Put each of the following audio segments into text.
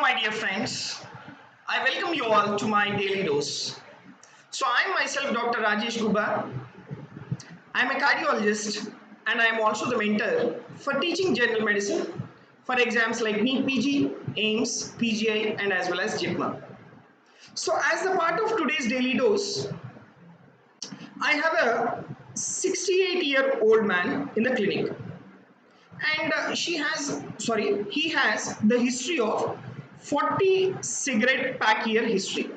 my dear friends. I welcome you all to my daily dose. So, I am myself Dr. Rajesh Gubba. I am a cardiologist and I am also the mentor for teaching general medicine for exams like NEET PG, AIIMS, PGI, and as well as JIPMA. So, as a part of today's daily dose, I have a 68-year-old man in the clinic, and he has the history of 40 cigarette pack year history,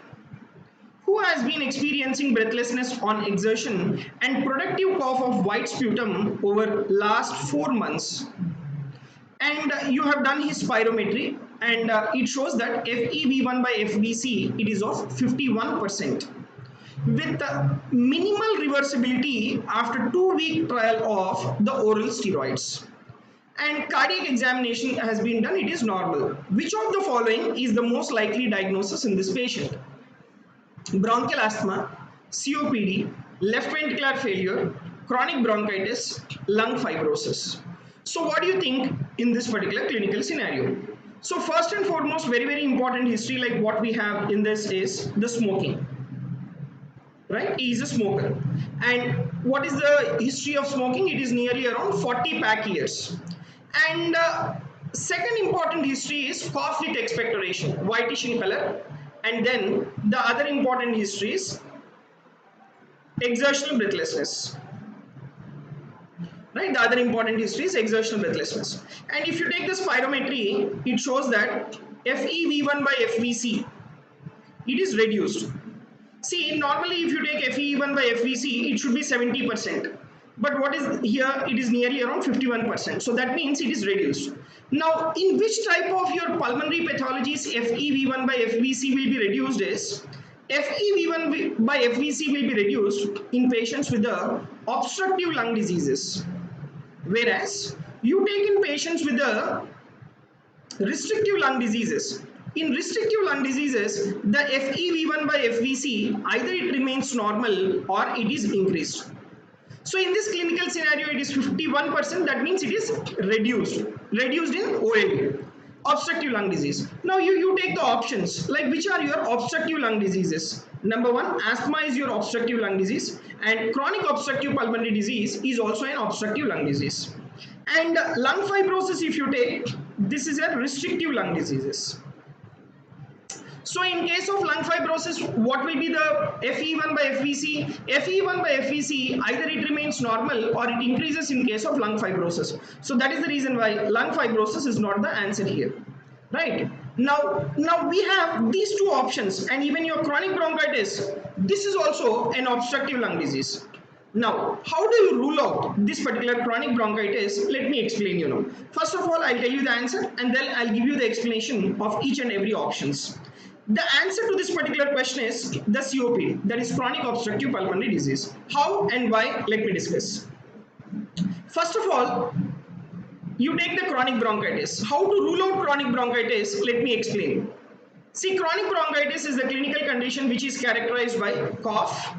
who has been experiencing breathlessness on exertion and productive cough of white sputum over last 4 months. And you have done his spirometry, and it shows that FEV1 by FVC it is of 51% with minimal reversibility after 2-week trial of the oral steroids. And cardiac examination has been done, it is normal. Which of the following is the most likely diagnosis in this patient? Bronchial asthma, COPD, left ventricular failure, chronic bronchitis, lung fibrosis. So what do you think in this particular clinical scenario? So first and foremost, very important history like what we have in this is the smoking. Right, he is a smoker. And what is the history of smoking? It is nearly around 40 pack years. And second important history is cough with expectoration, whitish in color. And then the other important history is exertional breathlessness. Right, the other important history is exertional breathlessness. And if you take the spirometry, it shows that FEV1 by FVC, it is reduced. See, normally if you take FEV1 by FVC, it should be 70%. But what is here, it is nearly around 51%. So that means it is reduced. Now, in which type of your pulmonary pathologies FEV1 by FVC will be reduced is, FEV1 by FVC will be reduced in patients with the obstructive lung diseases. Whereas, you take in patients with the restrictive lung diseases. In restrictive lung diseases, the FEV1 by FVC, either it remains normal or it is increased. So in this clinical scenario, it is 51%, that means it is reduced in OLD, obstructive lung disease. Now you take the options, like which are your obstructive lung diseases. Number one, asthma is your obstructive lung disease, and chronic obstructive pulmonary disease is also an obstructive lung disease. And lung fibrosis, if you take, this is a restrictive lung diseases. So in case of lung fibrosis, what will be the FE1 by FVC? FE1 by FVC, either it remains normal or it increases in case of lung fibrosis. So that is the reason why lung fibrosis is not the answer here. Right? Now we have these two options, and even your chronic bronchitis, this is also an obstructive lung disease. Now, how do you rule out this particular chronic bronchitis? Let me explain you now. First of all, I'll tell you the answer and then I'll give you the explanation of each and every options. The answer to this particular question is the COPD, that is chronic obstructive pulmonary disease. How and why? Let me discuss. First of all, you take the chronic bronchitis. How to rule out chronic bronchitis? Let me explain. See, chronic bronchitis is the clinical condition which is characterized by cough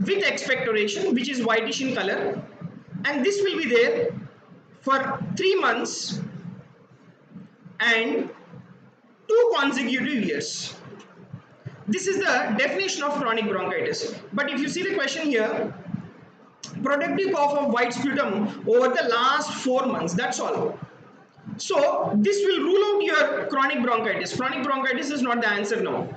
with expectoration, which is whitish in color, and this will be there for 3 months and 2 consecutive years. This is the definition of chronic bronchitis. But if you see the question here, productive cough of white sputum over the last 4 months, that's all. So this will rule out your chronic bronchitis. Chronic bronchitis is not the answer now.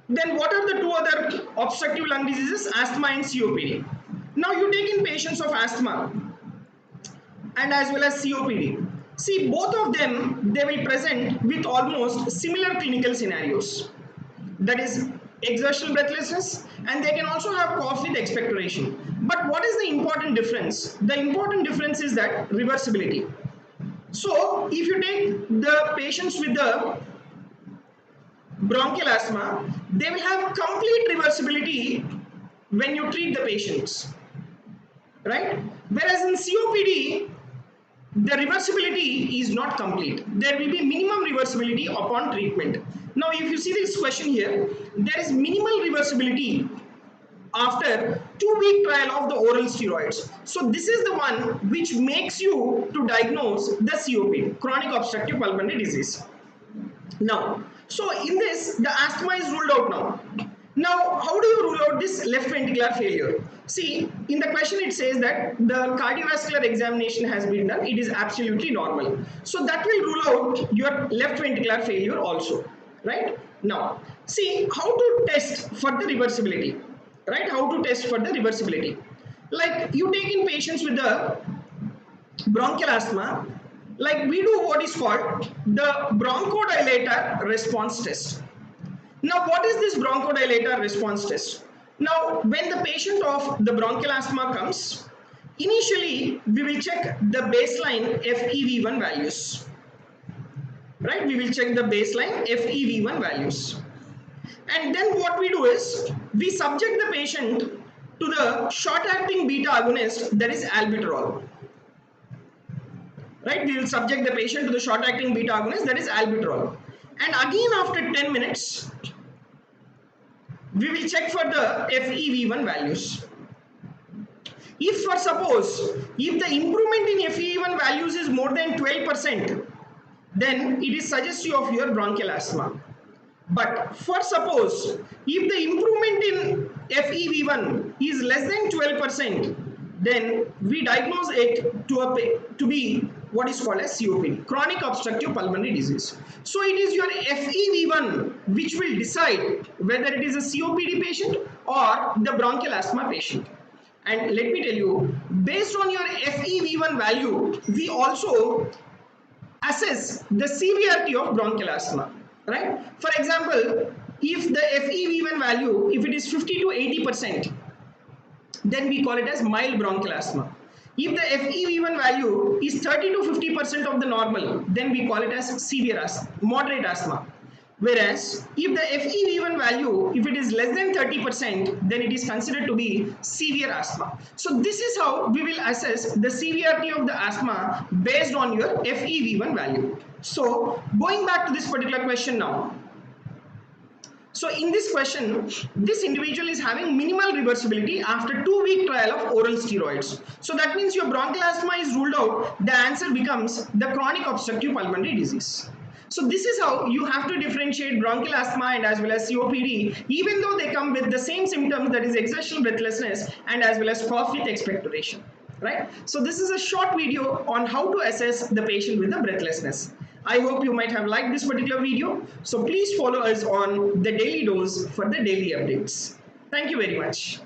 Then what are the two other obstructive lung diseases? Asthma and COPD. Now you take in patients of asthma and as well as COPD. See, both of them, they will present with almost similar clinical scenarios. That is exertional breathlessness, and they can also have cough with expectoration. But what is the important difference? The important difference is that reversibility. So if you take the patients with the bronchial asthma, they will have complete reversibility when you treat the patients, right? Whereas in COPD, the reversibility is not complete. There will be minimum reversibility upon treatment. Now, if you see this question here, there is minimal reversibility after 2-week trial of the oral steroids. So this is the one which makes you to diagnose the COPD, chronic obstructive pulmonary disease. Now, so in this, the asthma is ruled out now. Now, how do you rule out this left ventricular failure? See, in the question it says that the cardiovascular examination has been done. It is absolutely normal. So that will rule out your left ventricular failure also, right? Now, see how to test for the reversibility, right? How to test for the reversibility. Like you take in patients with the bronchial asthma, like we do what is called the bronchodilator response test. Now, what is this bronchodilator response test? Now, when the patient of the bronchial asthma comes, initially we will check the baseline FEV1 values, right? We will check the baseline FEV1 values. And then what we do is we subject the patient to the short-acting beta agonist, that is albuterol. Right? We will subject the patient to the short-acting beta agonist, that is albuterol. And again after 10 minutes, we will check for the FEV1 values. If for suppose, if the improvement in FEV1 values is more than 12%, then it is suggestive of your bronchial asthma. But for suppose, if the improvement in FEV1 is less than 12%, then we diagnose it to be what is called as COPD, chronic obstructive pulmonary disease. So it is your FEV1 which will decide whether it is a COPD patient or the bronchial asthma patient. And let me tell you, based on your FEV1 value, we also assess the severity of bronchial asthma, right? For example, if the FEV1 value, if it is 50 to 80%, then we call it as mild bronchial asthma. If the FEV1 value is 30 to 50% of the normal, then we call it as severe asthma, moderate asthma. Whereas if the FEV1 value, if it is less than 30%, then it is considered to be severe asthma. So this is how we will assess the severity of the asthma based on your FEV1 value. So going back to this particular question now. So in this question, this individual is having minimal reversibility after 2-week trial of oral steroids. So that means your bronchial asthma is ruled out. The answer becomes the chronic obstructive pulmonary disease. So this is how you have to differentiate bronchial asthma and as well as COPD, even though they come with the same symptoms, that is exertional breathlessness and as well as cough with expectoration, right? So this is a short video on how to assess the patient with the breathlessness. I hope you might have liked this particular video. So please follow us on the daily dose for the daily updates. Thank you very much.